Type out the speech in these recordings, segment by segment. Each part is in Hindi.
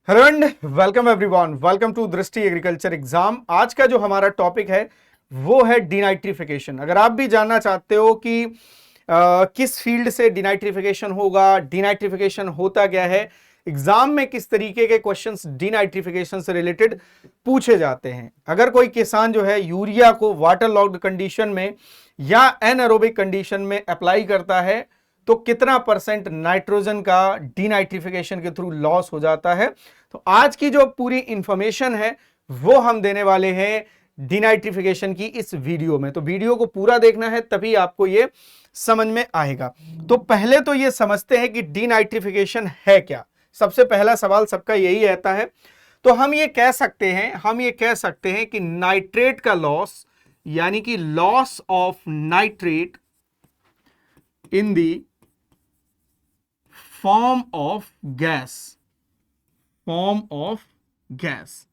Hello and welcome everyone, welcome to Drishti agriculture exam. आज का जो हमारा टॉपिक है वो है डिनाइट्रिफिकेशन। अगर आप भी जानना चाहते हो कि किस फील्ड से डिनाइट्रिफिकेशन होगा, डिनाइट्रिफिकेशन होता क्या है, एग्जाम में किस तरीके के क्वेश्चंस डिनाइट्रिफिकेशन से रिलेटेड पूछे जाते हैं, अगर कोई किसान जो है यूरिया को वाटर लॉक्ड कंडीशन में या एनएरोबिक कंडीशन में अप्लाई करता है तो कितना परसेंट नाइट्रोजन का डिनाइट्रिफिकेशन के थ्रू लॉस हो जाता है। तो आज की जो पूरी इंफॉर्मेशन है वो हम देने वाले हैं डिनाइट्रिफिकेशन की इस वीडियो में। तो वीडियो को पूरा देखना है तभी आपको ये समझ में आएगा। तो पहले तो ये समझते हैं कि डिनाइट्रिफिकेशन है क्या। सबसे पहला सवाल सबका यही रहता है। तो हम ये कह सकते हैं कि नाइट्रेट का लॉस यानी कि loss of nitrate in the form of gas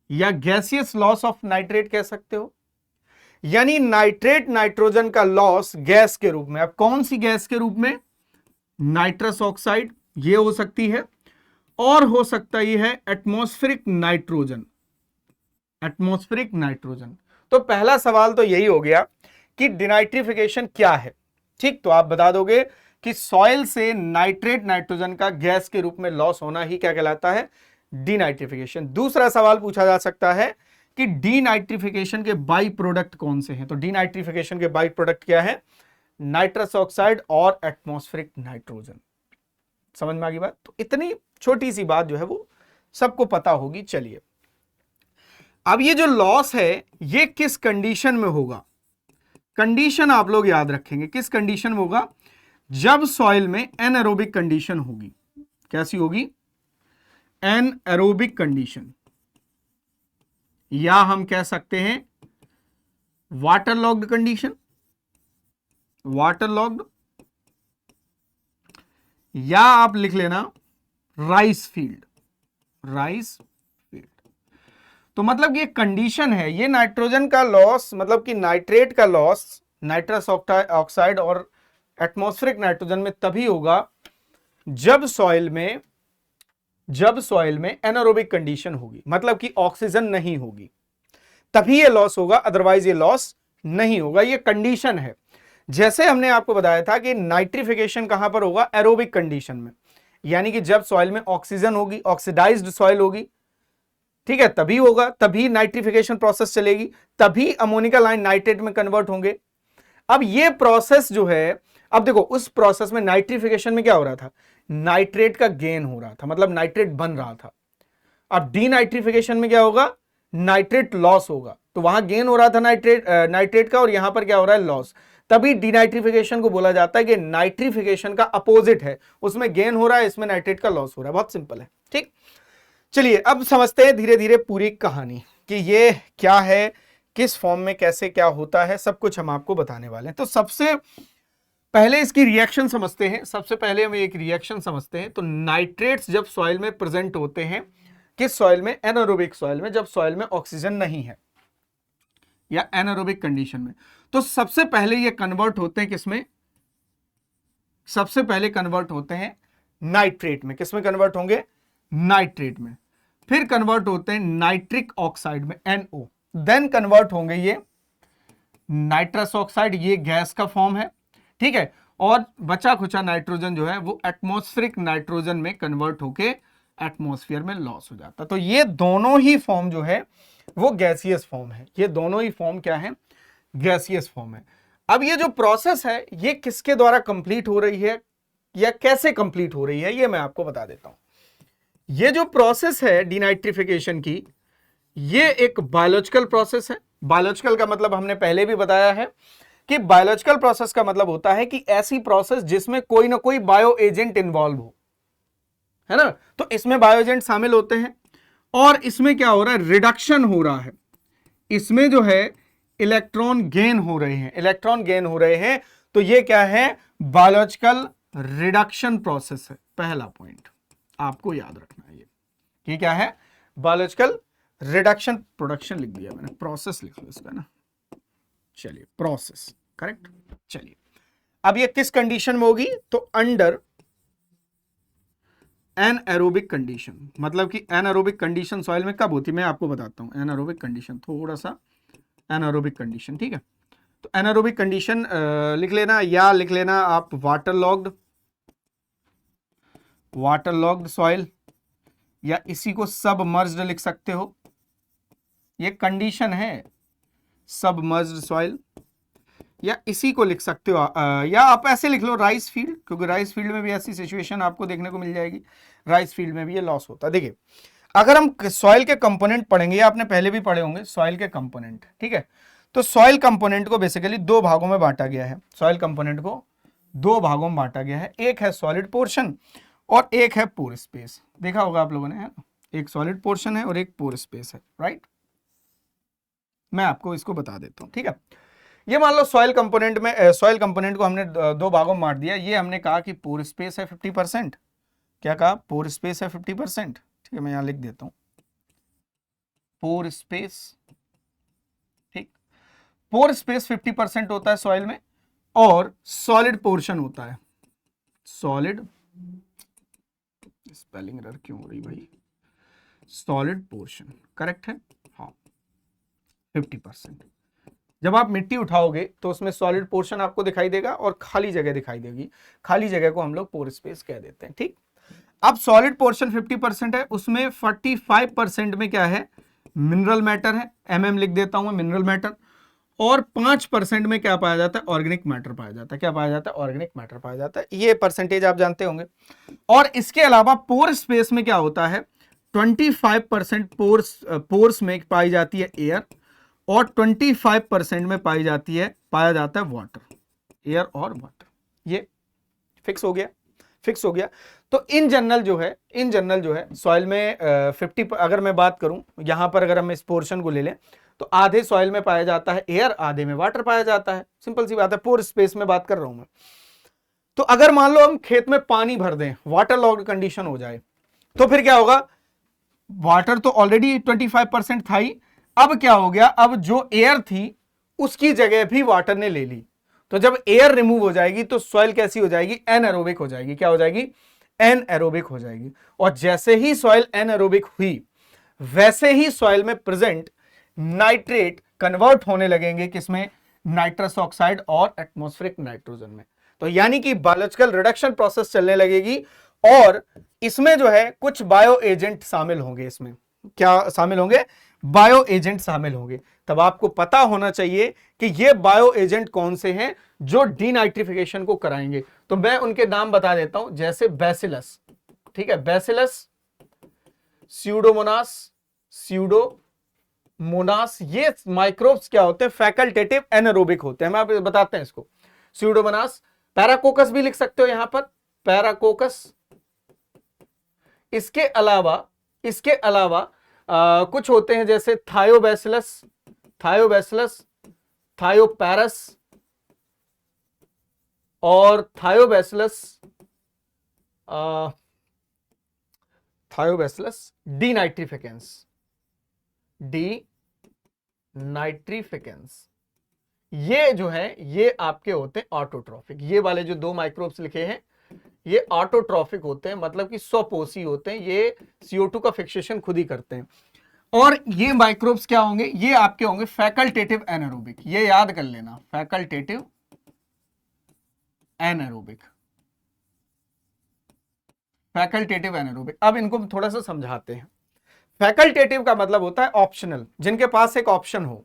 या गैसियस लॉस ऑफ नाइट्रेट कह सकते हो, यानी नाइट्रेट नाइट्रोजन का लॉस गैस के रूप में। अब कौन सी गैस के रूप में? नाइट्रस ऑक्साइड ये हो सकती है, और हो सकता ही है एटमॉस्फेरिक नाइट्रोजन। तो पहला सवाल तो यही हो गया कि डिनाइट्रिफिकेशन क्या है। ठीक, तो आप बता दोगे कि सॉइल से नाइट्रेट नाइट्रोजन का गैस के रूप में लॉस होना ही क्या कहलाता है? डिनाइट्रिफिकेशन। दूसरा सवाल पूछा जा सकता है कि डिनाइट्रिफिकेशन के बाई प्रोडक्ट कौन से हैं। तो डिनाइट्रिफिकेशन के बाई प्रोडक्ट क्या है? नाइट्रस ऑक्साइड और एटमॉस्फेरिक नाइट्रोजन। समझ में आ गई बात? तो इतनी छोटी सी बात जो है वो सबको पता होगी। चलिए, अब ये जो लॉस है ये किस कंडीशन में होगा? कंडीशन आप लोग याद रखेंगे, किस कंडीशन में होगा? जब सॉइल में एनएरोबिक कंडीशन होगी। कैसी होगी? एनएरोबिक कंडीशन, या हम कह सकते हैं वाटर लॉक्ड कंडीशन, या आप लिख लेना राइस फील्ड। तो मतलब ये कंडीशन है, ये नाइट्रोजन का लॉस मतलब कि नाइट्रेट का लॉस नाइट्रस ऑक्साइड और एटमॉस्फेरिक नाइट्रोजन में तभी होगा जब सॉइल में एनारोबिक कंडीशन होगी, मतलब कि ऑक्सीजन नहीं होगी, तभी ये लॉस होगा, अदरवाइज ये लॉस नहीं होगा। ये कंडीशन है। जैसे हमने आपको बताया था कि नाइट्रिफिकेशन कहां पर होगा? एरोबिक कंडीशन में, यानी कि जब सॉइल में ऑक्सीजन होगी, ऑक्सीडाइज्ड सॉइल होगी, ठीक है, तभी होगा, तभी नाइट्रिफिकेशन प्रोसेस चलेगी, तभी अमोनिका लाइन नाइट्रेट में कन्वर्ट होंगे। अब ये प्रोसेस जो है, अब देखो उस प्रोसेस में नाइट्रिफिकेशन में क्या हो रहा था? नाइट्रेट का गेन हो रहा था, मतलब नाइट्रेट बन रहा था। अब डीनाइट्रिफिकेशन में क्या होगा? नाइट्रेट लॉस होगा। तो वहां गेन हो रहा था नाइट्रेट का, और यहां पर क्या हो रहा है? लॉस। तभी डीनाइट्रिफिकेशन को बोला जाता है कि नाइट्रिफिकेशन का अपोजिट है, उसमें गेन हो रहा है, इसमें नाइट्रेट का लॉस हो रहा है। बहुत सिंपल है। ठीक, चलिए अब समझते हैं धीरे धीरे पूरी कहानी कि ये क्या है, किस फॉर्म में कैसे क्या होता है, सब कुछ हम आपको बताने वाले हैं। तो सबसे पहले इसकी रिएक्शन समझते हैं। सबसे पहले हम एक रिएक्शन समझते हैं। तो नाइट्रेट्स जब सॉइल में प्रेजेंट होते हैं, किस सॉइल में? एनारोबिक सॉइल में, जब सॉइल में ऑक्सीजन नहीं है या एनारोबिक कंडीशन में, तो सबसे पहले ये कन्वर्ट होते हैं किसमें? सबसे पहले कन्वर्ट होते हैं नाइट्रेट में। किसमें कन्वर्ट होंगे? नाइट्रेट में। फिर कन्वर्ट होते हैं नाइट्रिक ऑक्साइड में, NO। देन कन्वर्ट होंगे ये नाइट्रस ऑक्साइड, ये गैस का फॉर्म है, ठीक है, और बचा खुचा नाइट्रोजन जो है वो एटमॉस्फेरिक नाइट्रोजन में कन्वर्ट होके एटमॉस्फेयर में लॉस हो जाता। तो ये दोनों ही फॉर्म जो है वो गैसियस फॉर्म है। ये दोनों ही फॉर्म क्या है? गैसियस फॉर्म है। अब ये जो प्रोसेस है ये किसके द्वारा कंप्लीट हो रही है या कैसे कंप्लीट हो रही है, ये मैं आपको बता देता हूं। ये जो प्रोसेस है डिनाइट्रिफिकेशन की, ये एक बायोलॉजिकल प्रोसेस है। बायोलॉजिकल का मतलब हमने पहले भी बताया है कि बायोलॉजिकल प्रोसेस का मतलब होता है कि ऐसी प्रोसेस जिसमें कोई ना कोई बायो एजेंट इन्वॉल्व हो, है ना। तो इसमें बायो एजेंट शामिल होते हैं, और इसमें क्या हो रहा है? रिडक्शन हो रहा है। इसमें जो है इलेक्ट्रॉन गेन हो रहे हैं। तो ये क्या है? बायोलॉजिकल रिडक्शन प्रोसेस है। पहला पॉइंट आपको याद रखना है, ये क्या है? Biological reduction. प्रोडक्शन लिख दिया मैंने, प्रोसेस लिख लो इसका ना। चलिए, प्रोसेस करेक्ट। चलिए, अब ये किस कंडीशन में होगी? तो अंडर एनएरोबिक कंडीशन, मतलब कि एनएरोबिक कंडीशन सॉइल में कब होती है मैं आपको बताता हूं। एनएरोबिक कंडीशन, थोड़ा सा एनएरोबिक कंडीशन, ठीक है। तो एनएरोबिक कंडीशन लिख लेना, या लिख लेना आप वाटर लॉग्ड सॉइल, या इसी को सबमर्ज्ड लिख सकते हो, ये कंडीशन है सबमर्ज्ड सॉइल, या इसी को लिख सकते हो या आप ऐसे लिख लो राइस फील्ड, क्योंकि राइस फील्ड में भी ऐसी सिचुएशन आपको देखने को मिल जाएगी, राइस फील्ड में भी ये लॉस होता है। देखिए अगर हम सॉइल के कंपोनेंट पढ़ेंगे, आपने पहले भी पढ़े होंगे सॉइल के कंपोनेंट, ठीक है। तो सॉइल कंपोनेंट को बेसिकली दो भागों में बांटा गया है, सॉइल कंपोनेंट को दो भागों में बांटा गया है, एक है सॉलिड पोर्शन और एक है पोर स्पेस। देखा होगा आप लोगों ने, है ना, एक सॉलिड पोर्शन है और एक पोर स्पेस है, राइट। मैं आपको इसको बता देता हूं, ठीक है। ये मान लो सॉइल कंपोनेंट में, सॉइल कंपोनेंट को हमने दो भागों में बांट दिया। ये हमने कहा कि पोर स्पेस है 50%, क्या कहा, पोर स्पेस है 50%, ठीक है। मैं यहां लिख देता हूं पोर स्पेस, ठीक। पोर स्पेस 50% होता है सॉइल में, और सॉलिड पोर्शन होता है, सॉलिड, स्पेलिंग एरर क्यों हो रही भाई, सॉलिड पोर्शन, करेक्ट है, हाँ 50%। जब आप मिट्टी उठाओगे तो उसमें सॉलिड पोर्शन आपको दिखाई देगा और खाली जगह दिखाई देगी, खाली जगह को हम लोग पोर स्पेस कह देते हैं, ठीक। अब सॉलिड पोर्शन 50% है, उसमें 45% में क्या है, मिनरल मैटर है, एमएम लिख देता हूं मैं, मिनरल मैटर, और 5% में क्या पाया जाता है, ऑर्गेनिक मैटर पाया जाता है। क्या पाया जाता है, ऑर्गेनिक मैटर पाया जाता है, ये परसेंटेज आप जानते होंगे। और इसके अलावा पोर स्पेस में क्या होता है, 25% पोर्स में पाई जाती है एयर, और 25% में पाया जाता है वाटर, एयर और वाटर। ये फिक्स हो गया। तो इन जनरल जो है सॉइल में 50, अगर मैं बात करूं यहां पर, अगर हम इस पोर्शन को ले लें तो आधे सॉइल में पाया जाता है एयर, आधे में वाटर पाया जाता है, सिंपल सी बात है, पोर स्पेस में बात कर रहा हूं मैं। तो अगर मान लो हम खेत में पानी भर दें, वाटर लॉग्ड कंडीशन हो जाए, तो फिर क्या होगा, वाटर तो ऑलरेडी 25% था ही, अब क्या हो गया, अब जो एयर थी उसकी जगह भी वाटर ने ले ली। तो जब एयर रिमूव हो जाएगी तो सॉइल कैसी हो जाएगी, एनएरोबिक हो जाएगी। क्या हो जाएगी, एनएरोबिक हो जाएगी। और जैसे ही सॉइल एनएरोबिक हुई, वैसे ही सॉइल में प्रेजेंट नाइट्रेट कन्वर्ट होने लगेंगे, किसमें, नाइट्रस ऑक्साइड और एटमॉस्फेरिक नाइट्रोजन में। तो यानी कि बायोलॉजिकल रिडक्शन प्रोसेस चलने लगेगी, और इसमें जो है कुछ बायो एजेंट शामिल होंगे। इसमें क्या शामिल होंगे, बायो एजेंट शामिल होंगे। तब आपको पता होना चाहिए कि ये बायो एजेंट कौन से हैं जो डीनाइट्रिफिकेशन को कराएंगे। तो मैं उनके नाम बता देता हूं, जैसे बैसिलस, ठीक है, बैसिलस, स्यूडोमोनास, ये माइक्रोब्स क्या होते हैं, फैकल्टेटिव एनारोबिक होते हैं। मैं आप बताते हैं इसको, स्यूडोमोनास, पैराकोकस भी लिख सकते हो यहां पर, पैराकोकस। इसके अलावा कुछ होते हैं जैसे थायोबैसिलस, थायोपैरस और थायोबैसिलस डीनाइट्रिफिकेंस, ये जो है ये आपके होते हैं ऑटोट्रॉफिक। ये वाले जो दो माइक्रोब्स लिखे हैं ये ऑटोट्रॉफिक होते हैं, मतलब कि स्वपोषी होते हैं, ये CO2 का फिक्सेशन खुद ही करते हैं। और ये माइक्रोब्स क्या होंगे, ये आपके होंगे फैकल्टेटिव एनारोबिक। ये याद कर लेना, फैकल्टेटिव एनारोबिक, फैकल्टेटिव एनारोबिक। अब इनको थोड़ा सा समझाते हैं। फैकल्टेटिव का मतलब होता है ऑप्शनल, जिनके पास एक ऑप्शन हो,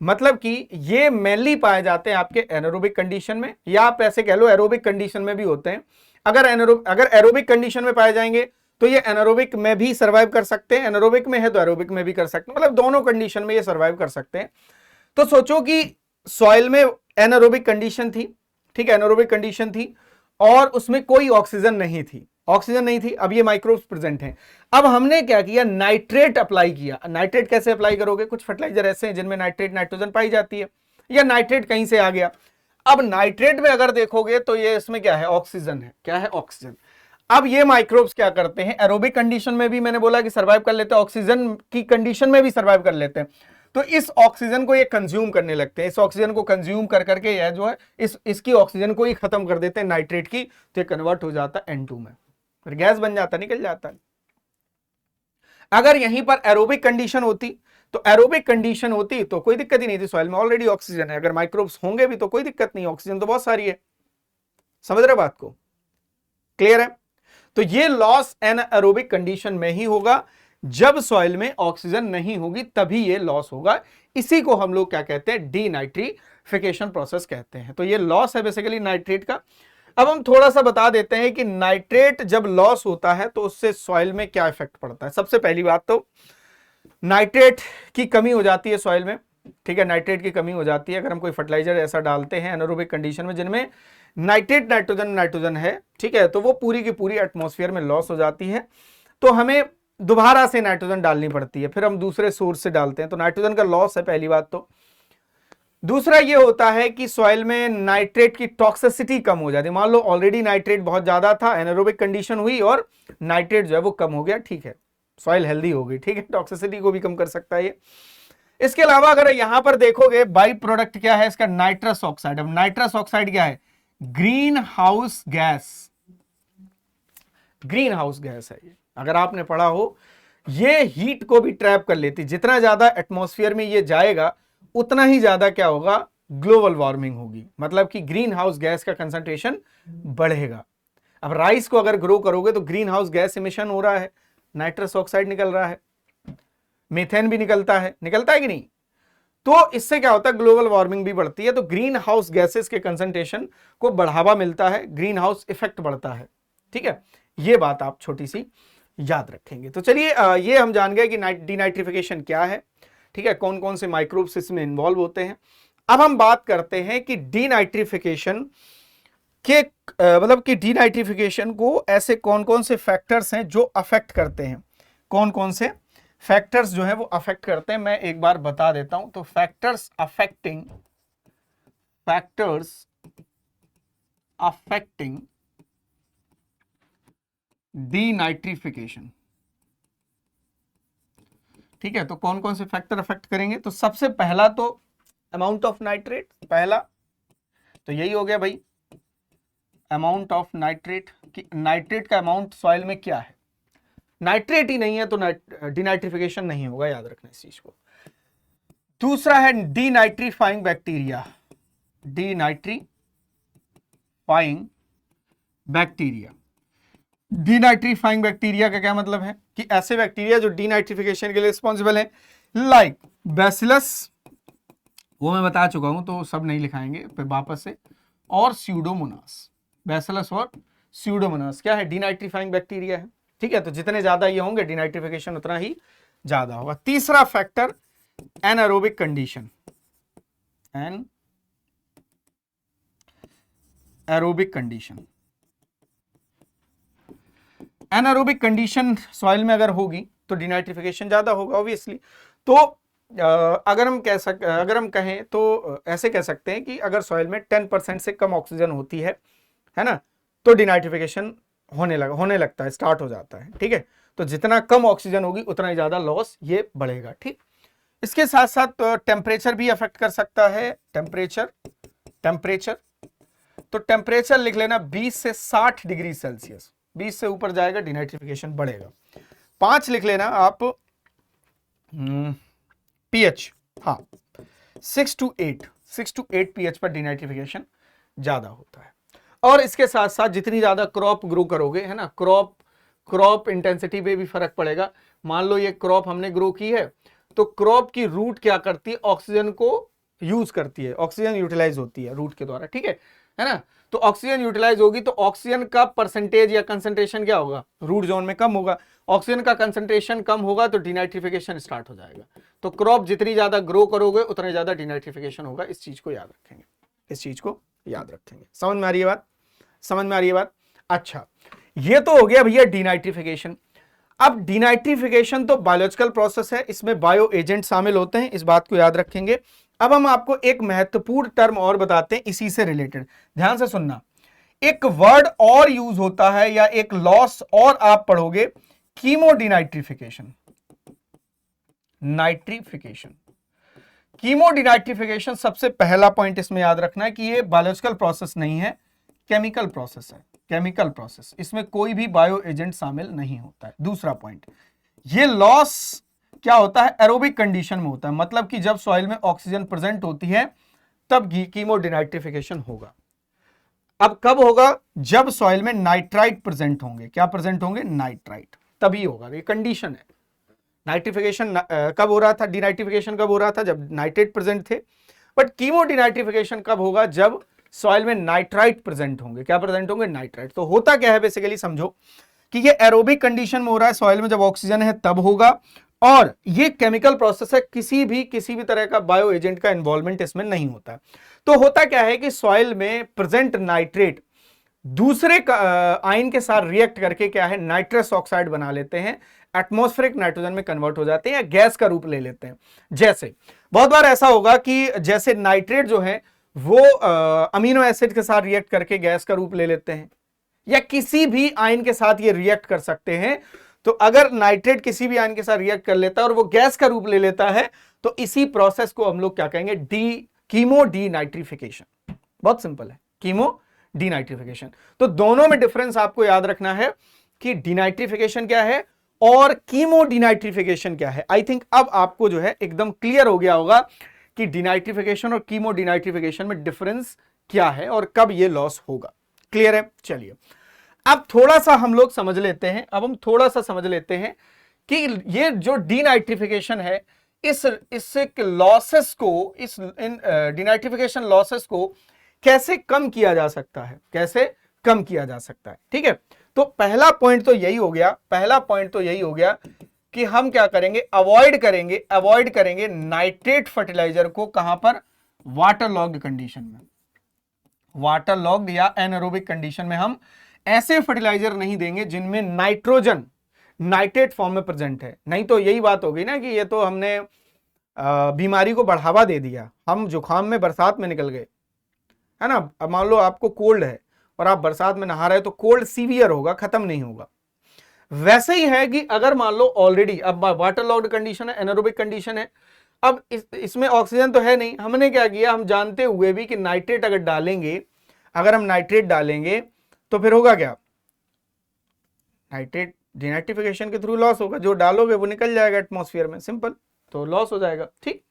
मतलब कि ये मेनली पाए जाते हैं आपके एनारोबिक कंडीशन में, या आप ऐसे कह लो एरोबिक कंडीशन में भी होते हैं। अगर एरोबिक कंडीशन में पाए जाएंगे तो ये एनारोबिक में भी सर्वाइव कर सकते हैं, एनारोबिक में है तो एरोबिक में भी कर सकते हैं, मतलब दोनों कंडीशन में ये सर्वाइव कर सकते हैं। तो सोचो कि सॉइल में एनारोबिक कंडीशन थी, ठीक है, एनारोबिक कंडीशन थी, और उसमें कोई ऑक्सीजन नहीं थी, अब ये माइक्रोब्स प्रेजेंट हैं। अब हमने क्या किया, नाइट्रेट अप्लाई किया। नाइट्रेट कैसे अप्लाई करोगे, कुछ फर्टिलाइजर ऐसे हैं जिनमें नाइट्रेट नाइट्रोजन पाई जाती है, या नाइट्रेट कहीं से आ गया। अब नाइट्रेट में अगर देखोगे तो ये इसमें क्या है, ऑक्सीजन है, क्या है, ऑक्सीजन। अब ये माइक्रोब्स क्या करते हैं, एरोबिक कंडीशन में भी मैंने बोला कि सर्वाइव कर लेते हैं, ऑक्सीजन की कंडीशन में भी सर्वाइव कर लेते हैं। तो इस ऑक्सीजन को ये कंज्यूम करने लगते हैं, इस ऑक्सीजन को कंज्यूम कर करके यह जो है इसकी ऑक्सीजन को ही खत्म कर देते हैं नाइट्रेट की, तो ये कन्वर्ट हो जाता है N2 में। फिर गैस बन जाता, निकल जाता है। अगर यहीं पर एरोबिक कंडीशन होती तो कोई दिक्कत ही नहीं थी, सॉइल में ऑलरेडी ऑक्सीजन है, अगर माइक्रोब्स होंगे भी तो कोई दिक्कत नहीं, ऑक्सीजन तो बहुत सारी है। समझ रहे बात को? क्लियर है? तो ये लॉस एनाएरोबिक कंडीशन में ही होगा, जब सॉइल में ऑक्सीजन नहीं होगी तभी ये लॉस होगा। इसी को हम लोग क्या कहते हैं? डीनाइट्रिफिकेशन प्रोसेस कहते हैं। तो ये लॉस है बेसिकली नाइट्रेट का। अब हम थोड़ा सा बता देते हैं कि नाइट्रेट जब लॉस होता है तो उससे सॉइल में क्या इफेक्ट पड़ता है। सबसे पहली बात तो नाइट्रेट की कमी हो जाती है सॉइल में, ठीक है, नाइट्रेट की कमी हो जाती है अगर हम कोई फर्टिलाइजर ऐसा डालते हैं एनारोबिक कंडीशन में जिनमें नाइट्रेट नाइट्रोजन है, ठीक है, तो वो पूरी की पूरी एटमॉस्फेयर में लॉस हो जाती है, तो हमें दोबारा से नाइट्रोजन डालनी पड़ती है, फिर हम दूसरे सोर्स से डालते हैं, तो नाइट्रोजन का लॉस है पहली बात तो। दूसरा ये होता है कि सॉइल में नाइट्रेट की टॉक्सिसिटी कम हो जाती है। मान लो ऑलरेडी नाइट्रेट बहुत ज्यादा था, एनारोबिक कंडीशन हुई और नाइट्रेट जो है वो कम हो गया, ठीक है, सॉइल हेल्दी हो गई, ठीक है, टॉक्सिसिटी को भी कम कर सकता है ये। इसके अलावा अगर यहां पर देखोगे बाई प्रोडक्ट क्या है इसका? Nitrous oxide. अब नाइट्रस ऑक्साइड क्या है? Green house gas, green house gas है ये। अगर आपने पढ़ा हो, ये हीट को भी ट्रैप कर लेती, जितना ज्यादा एटमॉस्फेयर में ये जाएगा उतना ही ज्यादा क्या होगा? ग्लोबल वार्मिंग होगी, मतलब कि ग्रीन हाउस गैस का कंसंट्रेशन बढ़ेगा। अब राइस को अगर ग्रो करोगे तो ग्रीन हाउस गैस इमिशन हो रहा है, नाइट्रस ऑक्साइड निकल रहा है, मीथेन भी निकलता है कि नहीं? तो इससे क्या होता है? ग्लोबल वार्मिंग भी बढ़ती है, तो ग्रीन हाउस गैसेस के कंसंट्रेशन को बढ़ावा मिलता है, ग्रीन हाउस इफेक्ट बढ़ता है, ठीक है, ये बात आप छोटी सी याद रखेंगे। तो चलिए ये हम जान गए कि डीनाइट्रिफिकेशन क्या है, ठीक है, कौन कौन से माइक्रोब्स इसमें इन्वॉल्व होते हैं। अब हम बात करते हैं कि डीनाइट्रिफिकेशन के मतलब कि डीनाइट्रिफिकेशन को ऐसे कौन कौन से फैक्टर्स हैं जो अफेक्ट करते हैं, कौन कौन से फैक्टर्स जो है वो अफेक्ट करते हैं, मैं एक बार बता देता हूं। तो फैक्टर्स अफेक्टिंग डीनाइट्रिफिकेशन, ठीक है, तो कौन कौन से फैक्टर अफेक्ट करेंगे? तो सबसे पहला तो अमाउंट ऑफ नाइट्रेट, पहला तो यही हो गया भाई, अमाउंट ऑफ नाइट्रेट, कि नाइट्रेट का अमाउंट सॉइल में क्या है। नाइट्रेट ही नहीं है तो डीनाइट्रिफिकेशन नहीं होगा, याद रखना इस चीज को। दूसरा है denitrifying bacteria, denitrifying bacteria. Denitrifying bacteria का क्या मतलब है? कि ऐसे बैक्टीरिया जो डीनाइट्रिफिकेशन के लिए रिस्पॉन्सिबल है, लाइक बैसिलस, वो मैं बता चुका हूं तो सब नहीं लिखाएंगे फिर वापस से, और स्यूडोमोनास। बैसिलस और स्यूडोमोनास क्या है? डीनाइट्रीफाइंग बैक्टीरिया है, ठीक है, तो जितने ज्यादा ये होंगे डीनाइट्रिफिकेशन उतना ही ज्यादा होगा। तीसरा factor anaerobic condition, anaerobic condition. Anaerobic condition soil में अगर होगी तो डीनाइट्रिफिकेशन ज्यादा होगा ऑब्वियसली। तो अगर हम कहें तो ऐसे कह सकते हैं कि अगर सॉइल में 10% से कम ऑक्सीजन होती है ना, तो डीनाइट्रिफिकेशन होने लगता है, स्टार्ट हो जाता है, ठीक है, तो जितना कम ऑक्सीजन होगी उतना ही ज्यादा लॉस ये बढ़ेगा, ठीक। इसके साथ साथ टेम्परेचर भी अफेक्ट कर सकता है, टेम्परेचर तो टेम्परेचर लिख लेना 20 से 60 डिग्री सेल्सियस, 20 से ऊपर जाएगा डीनाइट्रिफिकेशन बढ़ेगा। 5 लिख लेना आप पीएच, हाँ 6 to 8 पीएच पर डीनाइट्रिफिकेशन ज्यादा होता है। और इसके साथ साथ जितनी ज्यादा क्रॉप ग्रो करोगे, है ना, क्रॉप इंटेंसिटी पे भी फर्क पड़ेगा। मान लो ये क्रॉप हमने ग्रो की है तो क्रॉप की रूट क्या करती है? ऑक्सीजन को यूज करती है, ऑक्सीजन यूटिलाइज होती है रूट के द्वारा, ठीक है ना। तो ऑक्सीजन यूटिलाइज होगी तो ऑक्सीजन का परसेंटेज या कंसंट्रेशन क्या होगा? रूट जोन में कम होगा। ऑक्सीजन का कंसंट्रेशन कम होगा तो डीनाइट्रिफिकेशन स्टार्ट हो जाएगा। तो क्रॉप जितनी ज्यादा ग्रो करोगे उतना ज्यादा डीनाइट्रिफिकेशन होगा। इस चीज को याद रखेंगे, समझ में आ रही है बात? अच्छा, ये तो हो गया भैया डीनाइट्रिफिकेशन। अब डीनाइट्रिफिकेशन तो बायोलॉजिकल प्रोसेस है, इसमें बायो एजेंट शामिल होते हैं, इस बात को याद रखेंगे। अब हम आपको एक महत्वपूर्ण टर्म और बताते हैं इसी से रिलेटेड, ध्यान से सुनना। एक वर्ड और यूज होता है या एक लॉस और आप पढ़ोगे, कीमोडीनाइट्रिफिकेशन। कीमोडीनाइट्रिफिकेशन सबसे पहला पॉइंट इसमें याद रखना है कि ये बायोलॉजिकल प्रोसेस नहीं है, केमिकल प्रोसेस है, केमिकल प्रोसेस, इसमें कोई भी बायो एजेंट शामिल नहीं होता है। दूसरा पॉइंट, ये लॉस क्या होता है, एरोबिक कंडीशन में होता है, मतलब कि जब सॉइल में ऑक्सीजन प्रेजेंट होती है तब कीमो डिनाइट्रिफिकेशन होगा। अब कब होगा, जब सॉइल में नाइट्राइट प्रेजेंट होंगे, क्या प्रेजेंट होंगे, नाइट्राइट, तभी होगा, ये कंडीशन है। नाइट्रिफिकेशन कब हो रहा था, डिनाइट्रिफिकेशन कब हो रहा था, जब नाइट्रेट प्रेजेंट थे, बट कीमो डिनाइट्रिफिकेशन कब होगा, जब सॉइल में नाइट्राइट प्रेजेंट होंगे, क्या प्रेजेंट होंगे, नाइट्राइट। तो होता क्या है बेसिकली, समझो कि ये एरोबिक कंडीशन में हो रहा है, सॉइल में जब ऑक्सीजन है तब होगा, और ये केमिकल प्रोसेस है, किसी भी तरह का बायो एजेंट का इन्वॉल्वमेंट इसमें नहीं होता है। तो होता क्या है कि सॉइल में प्रेजेंट नाइट्रेट दूसरे आयन के साथ रिएक्ट करके क्या है, नाइट्रस ऑक्साइड बना लेते हैं, एटमॉस्फेरिक नाइट्रोजन में कन्वर्ट हो जाते हैं या गैस का रूप ले लेते हैं। जैसे बहुत बार ऐसा होगा कि जैसे नाइट्रेट जो है वो अमीनो एसिड के साथ रिएक्ट करके गैस का रूप ले लेते हैं, या किसी भी आयन के साथ ये रिएक्ट कर सकते हैं। तो अगर नाइट्रेट किसी भी आयन के साथ रिएक्ट कर लेता है और वो गैस का रूप ले लेता है, तो इसी प्रोसेस को हम लोग क्या कहेंगे, कीमो डीनाइट्रिफिकेशन। बहुत सिंपल है, कीमो डीनाइट्रिफिकेशन। तो दोनों में डिफरेंस आपको याद रखना है कि डीनाइट्रिफिकेशन क्या है और कीमो डीनाइट्रिफिकेशन क्या है। आई थिंक अब आपको जो है एकदम क्लियर हो गया होगा कि डीनाइट्रिफिकेशन और कीमो डीनाइट्रिफिकेशन में डिफरेंस क्या है और कब ये लॉस होगा। क्लियर है, चलिए अब थोड़ा सा हम लोग समझ लेते हैं, अब हम थोड़ा सा समझ लेते हैं कि ये जो डीनाइट्रिफिकेशन है, इससे लॉसेस को, इस डीनाइट्रिफिकेशन लॉसेस को कैसे कम किया जा सकता है, कैसे कम किया जा सकता है। ठीक है, तो पहला पॉइंट तो यही हो गया, पहला पॉइंट तो यही हो गया कि हम क्या करेंगे, अवॉइड करेंगे नाइट्रेट फर्टिलाइजर को, कहां पर, वाटर लॉग्ड कंडीशन में, वाटर लॉग्ड या एनारोबिक कंडीशन में हम ऐसे फर्टिलाइजर नहीं देंगे जिनमें नाइट्रोजन नाइट्रेट फॉर्म में प्रेजेंट है। नहीं तो यही बात होगी ना कि ये तो हमने बीमारी को बढ़ावा दे दिया, हम जुकाम में बरसात में निकल गए, है ना। अब मान लो आपको कोल्ड है और आप बरसात में नहा रहे हो तो कोल्ड सीवियर होगा, खत्म नहीं होगा। वैसे ही है कि अगर मान लो ऑलरेडी अब वाटर लॉग्ड कंडीशन है, एनारोबिक कंडीशन है, अब इसमें ऑक्सीजन तो है नहीं, हमने क्या किया, हम जानते हुए भी कि नाइट्रेट अगर डालेंगे, अगर हम नाइट्रेट डालेंगे तो फिर होगा क्या, नाइट्रेट डीनाइट्रिफिकेशन के थ्रू लॉस होगा, जो डालोगे वो निकल जाएगा एटमॉस्फेयर में, सिंपल, तो लॉस हो जाएगा। ठीक,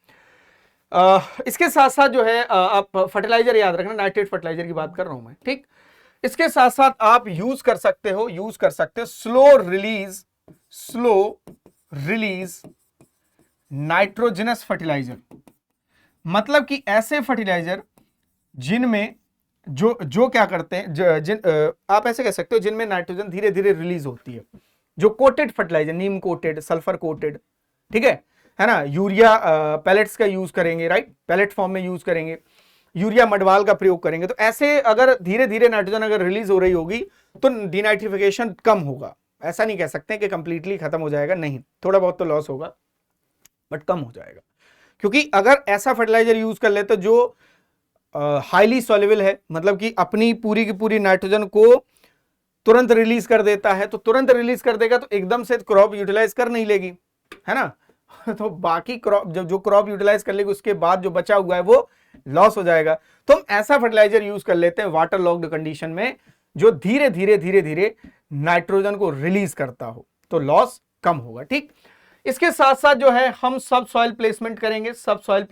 इसके साथ साथ जो है आप फर्टिलाइजर याद रखना, नाइट्रेट फर्टिलाइजर की बात कर रहा हूं मैं। ठीक, इसके साथ साथ आप यूज कर सकते हो स्लो रिलीज नाइट्रोजनस फर्टिलाइजर, मतलब कि ऐसे फर्टिलाइजर जिनमें जो क्या करते हैं, आप ऐसे कह सकते हो जिनमें नाइट्रोजन धीरे धीरे रिलीज होती है, जो कोटेड फर्टिलाइजर, नीम कोटेड, सल्फर कोटेड, ठीक है ना। यूरिया पैलेट्स का यूज करेंगे, राइट, पैलेट फॉर्म में यूज करेंगे, यूरिया मडवाल का प्रयोग करेंगे। तो ऐसे अगर धीरे धीरे नाइट्रोजन अगर रिलीज हो रही होगी तो डीनाइट्रिफिकेशन कम होगा। ऐसा नहीं कह सकते कि कंप्लीटली खत्म हो जाएगा, नहीं, थोड़ा बहुत तो लॉस होगा बट कम हो जाएगा, क्योंकि अगर ऐसा फर्टिलाइजर यूज कर ले तो जो हाईली सॉल्युबल है, मतलब कि अपनी पूरी की पूरी नाइट्रोजन को तुरंत रिलीज कर देता है, तो तुरंत रिलीज कर देगा तो एकदम से क्रॉप यूटिलाइज कर नहीं लेगी, है ना। तो बाकी क्रॉप जो क्रॉप यूटिलाइज कर लेगी उसके बाद जो बचा हुआ है वो लॉस हो जाएगा। तो हम ऐसा फर्टिलाइजर यूज कर लेते हैं वाटर लॉक्ड कंडीशन में जो धीरे धीरे नाइट्रोजन को रिलीज करता हो, तो लॉस कम होगा। ठीक, इसके साथ साथ जो है हम सब सॉइल प्लेसमेंट करेंगे, सब सॉइल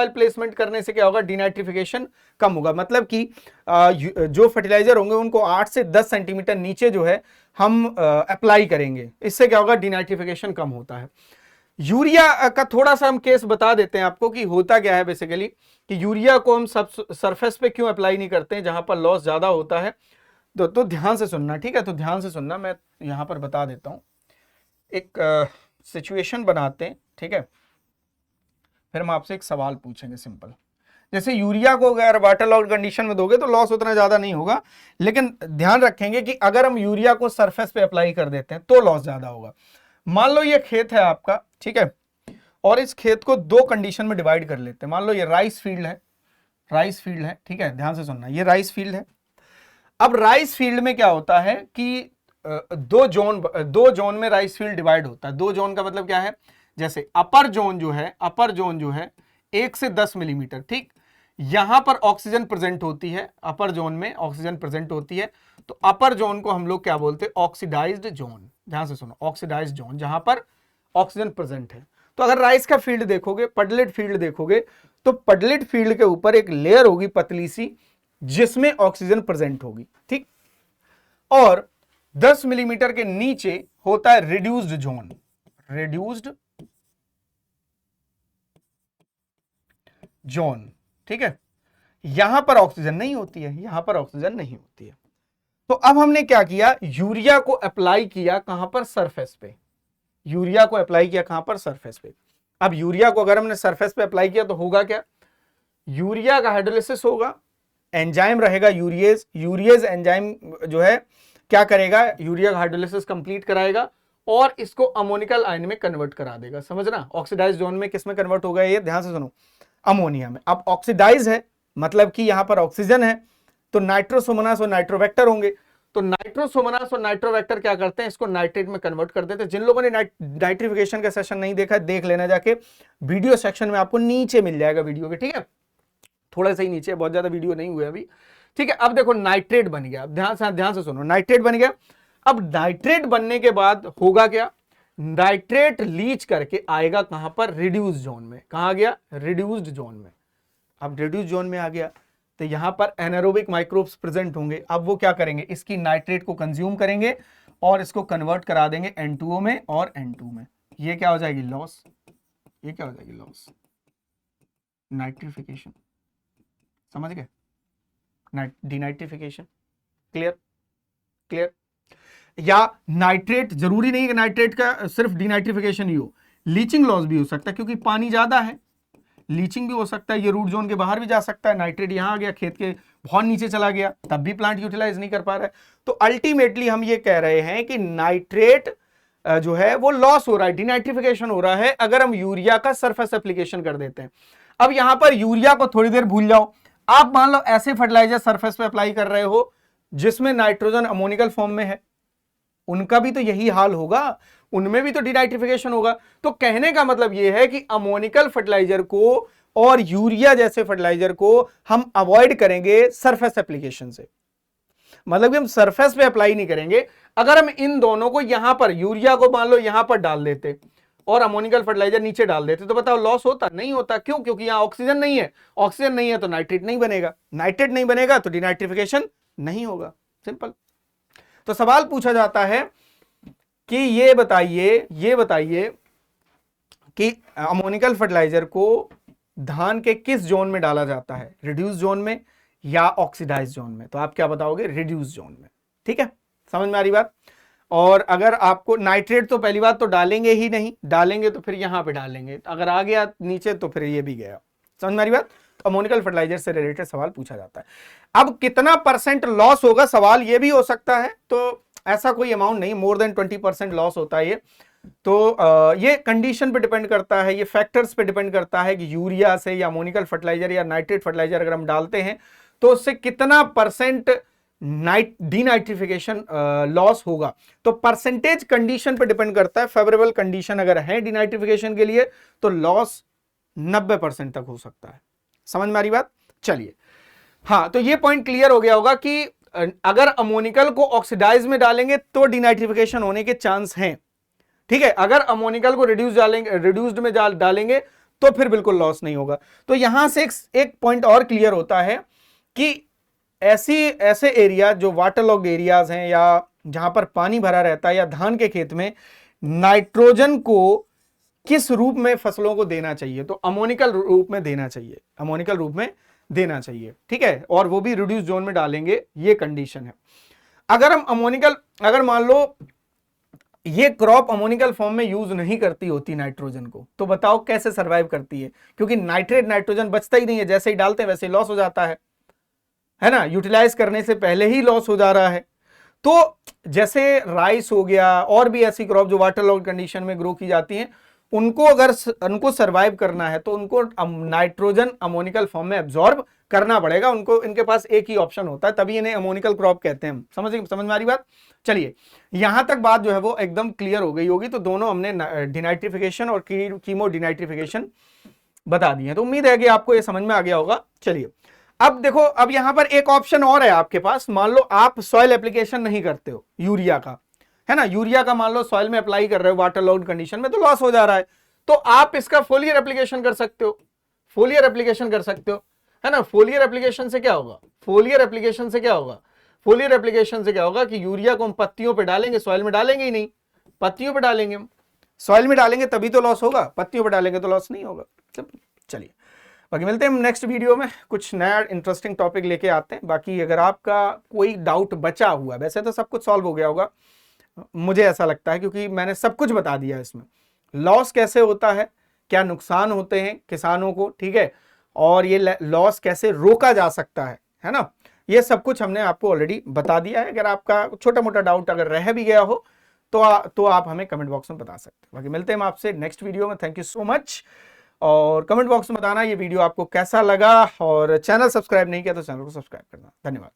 प्लेसमेंट करने से क्या होगा, डीनाइट्रिफिकेशन कम होगा। मतलब कि जो फर्टिलाइजर होंगे उनको 8 से 10 सेंटीमीटर नीचे जो है हम अप्लाई करेंगे, इससे क्या होगा, डीनाइट्रिफिकेशन कम होता है। यूरिया का थोड़ा सा हम केस बता देते हैं आपको कि होता क्या है बेसिकली, कि यूरिया को हम सब सरफेस पे क्यों अप्लाई नहीं करते हैं जहां पर लॉस ज्यादा होता है। तो ध्यान से सुनना, ठीक है, तो ध्यान से सुनना, मैं यहां पर बता देता हूं, एक सिचुएशन बनाते हैं, ठीक है, फिर हम आपसे एक सवाल पूछेंगे सिंपल। जैसे यूरिया को अगर वाटर लॉक्ड कंडीशन में दोगे तो लॉस उतना ज्यादा नहीं होगा, लेकिन ध्यान रखेंगे कि अगर हम यूरिया को सरफेस पे अप्लाई कर देते हैं तो लॉस ज्यादा होगा। मान लो ये खेत है आपका, ठीक है, और इस खेत को 2 कंडीशन में डिवाइड कर लेते हैं। मान लो ये राइस फील्ड है, ठीक है, ध्यान से सुनना, ये राइस फील्ड है। अब राइस फील्ड में क्या होता है कि 2 जोन में राइस फील्ड डिवाइड होता है। 2 जोन का मतलब क्या है, जैसे अपर जोन जो है 1 से 10 मिलीमीटर, ठीक, यहां पर ऑक्सीजन प्रेजेंट होती है, अपर जोन में ऑक्सीजन प्रेजेंट होती है, तो अपर जोन को हम लोग क्या बोलते हैं, ऑक्सीडाइज्ड जोन। ध्यान से सुनो, ऑक्सीडाइज्ड जोन जहां पर ऑक्सीजन प्रेजेंट है। तो अगर राइस का फील्ड देखोगे, पडलेट फील्ड देखोगे, तो पडलेट फील्ड के ऊपर एक लेयर होगी पतली सी जिसमें ऑक्सीजन प्रेजेंट होगी, ठीक। और 10 मिलीमीटर के नीचे होता है रिड्यूस्ड जोन, रिड्यूस्ड जोन, ठीक है। यहां पर ऑक्सीजन नहीं होती है, यहां पर ऑक्सीजन नहीं होती है। तो अब हमने क्या किया, यूरिया को अप्लाई किया कहां पर, सरफेस पे। यूरिया को अप्लाई किया कहां पर, सरफेस पे। अब यूरिया को अगर हमने सरफेस पे अप्लाई किया तो होगा क्या, यूरिया का हाइड्रोलिसिस होगा, एंजाइम रहेगा यूरियेज, यूरियेज एंजाइम जो है क्या करेगा, यूरिया का हाइड्रोलिसिस कंप्लीट कराएगा और इसको अमोनिकल आयन में कन्वर्ट करा देगा। समझना, ऑक्सीडाइज जोन में किस में कन्वर्ट होगा, ये ध्यान से सुनो, अमोनिया में। अब ऑक्सीडाइज है मतलब कि यहां पर ऑक्सीजन है, तो नाइट्रोसोमोनास और नाइट्रोवेक्टर होंगे। तो नाइट्रोसोमोनास और नाइट्रोवेक्टर क्या करते हैं, इसको नाइट्रेट में कन्वर्ट कर देते हैं। जिन लोगों ने नाइट्रिफिकेशन का सेशन नहीं देखा देख लेना जाके, वीडियो सेक्शन में आपको नीचे मिल जाएगा वीडियो के, ठीक है, थोड़ा सा ही नीचे, बहुत ज्यादा वीडियो नहीं हुए अभी, ठीक है। अब देखो नाइट्रेट बन गया, ध्यान से सुनो, नाइट्रेट बन गया। अब नाइट्रेट बनने के बाद होगा क्या, नाइट्रेट लीच करके आएगा कहां पर, रिड्यूस्ड जोन में। कहां आ गया, रिड्यूस्ड जोन में। अब रिड्यूस्ड जोन में आ गया तो यहां पर एनारोबिक माइक्रोब्स प्रेजेंट होंगे। अब वो क्या करेंगे, इसकी नाइट्रेट को कंज्यूम करेंगे और इसको कन्वर्ट करा देंगे N2O में और N2 में। ये क्या हो जाएगी, लॉस। ये क्या हो जाएगी, लॉस, नाइट्रिफिकेशन। समझ गए, डिनाइट्रिफिकेशन। Clear, clear. या नाइट्रेट, जरूरी नहीं कि नाइट्रेट का सिर्फ डिनाइट्रिफिकेशन ही हो, लीचिंग लॉस भी हो सकता है, क्योंकि पानी ज्यादा है, लीचिंग भी हो सकता है। ये रूट जोन के बाहर भी जा सकता है, नाइट्रेट यहां आ गया, खेत के बहुत नीचे चला गया, तब भी प्लांट यूटिलाइज नहीं कर पा रहा है। तो अल्टीमेटली हम ये कह रहे हैं कि नाइट्रेट जो है वो लॉस हो रहा है, डिनाइट्रिफिकेशन हो रहा है, अगर हम यूरिया का सरफेस एप्लीकेशन कर देते हैं। अब यहां पर यूरिया को थोड़ी देर भूल जाओ, आप मान लो ऐसे फर्टिलाइजर सरफेस पे अप्लाई कर रहे हो जिसमें नाइट्रोजन अमोनिकल फॉर्म में है, उनका भी तो यही हाल होगा, उनमें भी तो डिनाइट्रिफिकेशन होगा। तो कहने का मतलब यह है कि अमोनिकल फर्टिलाइजर को और यूरिया जैसे फर्टिलाइजर को हम अवॉइड करेंगे सरफेस एप्लीकेशन से, मतलब कि हम सरफेस पे अप्लाई नहीं करेंगे। अगर हम इन दोनों को यहां पर, यूरिया को मान लो यहां पर डाल देते और अमोनिकल फर्टिलाइजर नीचे डाल देते, तो बताओ लॉस होता, नहीं होता। क्यों, क्योंकि यहां ऑक्सीजन नहीं है, ऑक्सीजन नहीं है तो नाइट्रेट नहीं बनेगा, नाइट्रेट नहीं बनेगा तो डिनाइट्रिफिकेशन नहीं होगा, सिंपल। तो सवाल पूछा जाता है कि ये बताइए कि अमोनिकल फर्टिलाइजर को धान के किस जोन में डाला जाता है, रिड्यूस जोन में या ऑक्सीडाइज जोन में। तो आप क्या बताओगे, रिड्यूस जोन में, ठीक है, समझ में आ रही बात। और अगर आपको नाइट्रेट तो पहली बात तो डालेंगे ही नहीं, डालेंगे तो फिर यहां पे डालेंगे, अगर आ गया नीचे तो फिर ये भी गया, समझ में आ रही बात। तो अमोनिकल फर्टिलाइजर से रिलेटेड सवाल पूछा जाता है। अब कितना परसेंट लॉस होगा, सवाल ये भी हो सकता है, तो ऐसा कोई अमाउंट नहीं, मोर देन 20% लॉस होता है ये। तो ये कंडीशन पे डिपेंड करता है, ये फैक्टर्स पे डिपेंड करता है कि यूरिया से या अमोनिकल फर्टिलाइजर या नाइट्रेट फर्टिलाइजर अगर हम डालते हैं तो उससे कितना परसेंट डिनाइट्रिफिकेशन लॉस होगा। तो परसेंटेज कंडीशन पे डिपेंड करता है। फेवरेबल कंडीशन अगर है डिनाइट्रिफिकेशन के लिए तो लॉस 90% तक हो सकता है। समझ में आ रही बात। चलिए, हाँ, तो ये पॉइंट क्लियर हो गया होगा कि अगर अमोनिकल को ऑक्सीडाइज में डालेंगे तो डिनाइट्रिफिकेशन होने के चांस हैं, ठीक है। अगर अमोनिकल को रिड्यूस्ड में डालेंगे तो फिर बिल्कुल लॉस नहीं होगा। तो यहां से एक पॉइंट और क्लियर होता है कि ऐसे एरिया जो वाटरलॉग्ड एरियाज हैं या जहां पर पानी भरा रहता है या धान के खेत में नाइट्रोजन को किस रूप में फसलों को देना चाहिए, तो अमोनिकल रूप में देना चाहिए, अमोनिकल रूप में देना चाहिए, ठीक है। और वो भी रिड्यूस जोन में डालेंगे, ये कंडीशन है। अगर हम अगर मान लो ये क्रॉप अमोनिकल फॉर्म में यूज नहीं करती होती नाइट्रोजन को, तो बताओ कैसे सरवाइव करती है, क्योंकि नाइट्रोजन बचता ही नहीं है, जैसे ही डालते हैं वैसे ही लॉस हो जाता है ना, यूटिलाइज करने से पहले ही लॉस हो जा रहा है। तो जैसे राइस हो गया और भी ऐसी क्रॉप जो वाटरलॉग्ड कंडीशन में ग्रो की जाती हैं, उनको सरवाइव करना है तो उनको नाइट्रोजन अमोनिकल फॉर्म में एब्जॉर्ब करना पड़ेगा। उनको, इनके पास एक ही ऑप्शन होता है, तभी इन्हें अमोनिकल क्रॉप कहते हैं। समझ में आ रही बात। चलिए, यहां तक बात जो है वो एकदम क्लियर हो गई होगी। तो दोनों हमने डिनाइट्रिफिकेशन और कीमो डिनाइट्रिफिकेशन बता दिए। तो उम्मीद है कि आपको ये समझ में आ गया होगा। चलिए अब देखो, अब यहां पर एक ऑप्शन और है आपके पास। मान लो आप सॉइल एप्लीकेशन नहीं करते हो यूरिया का, है ना, यूरिया का मान लो सॉइल में अप्लाई कर रहे हो वाटर लॉग्ड कंडीशन में, तो लॉस हो जा रहा है, तो आप इसका फोलियर एप्लीकेशन कर सकते हो। फोलियर एप्लीकेशन कर सकते हो, है ना। फोलियर एप्लीकेशन से क्या होगा, फोलियर एप्लीकेशन से क्या होगा, फोलियर एप्लीकेशन से क्या होगा कि यूरिया को हम पत्तियों पे डालेंगे, सॉइल में डालेंगे ही नहीं, पत्तियों पे डालेंगे हम, सॉइल में डालेंगे तभी तो लॉस होगा, पत्तियों पे डालेंगे तो लॉस नहीं होगा। चलिए बाकी मिलते हैं नेक्स्ट वीडियो में, कुछ नया इंटरेस्टिंग टॉपिक लेके आते हैं। बाकी अगर आपका कोई डाउट बचा हुआ, वैसे तो सब कुछ सॉल्व हो गया होगा मुझे ऐसा लगता है, क्योंकि मैंने सब कुछ बता दिया इसमें, लॉस कैसे होता है, क्या नुकसान होते हैं किसानों को, ठीक है, और ये लॉस कैसे रोका जा सकता है ना, ये सब कुछ हमने आपको ऑलरेडी बता दिया है। अगर आपका छोटा मोटा डाउट अगर रह भी गया हो तो आप हमें कमेंट बॉक्स में बता सकते हैं। बाकी मिलते हैं हम आपसे नेक्स्ट वीडियो में। थैंक यू सो मच, और कमेंट बॉक्स में बताना ये वीडियो आपको कैसा लगा, और चैनल सब्सक्राइब नहीं किया तो चैनल को सब्सक्राइब करना। धन्यवाद।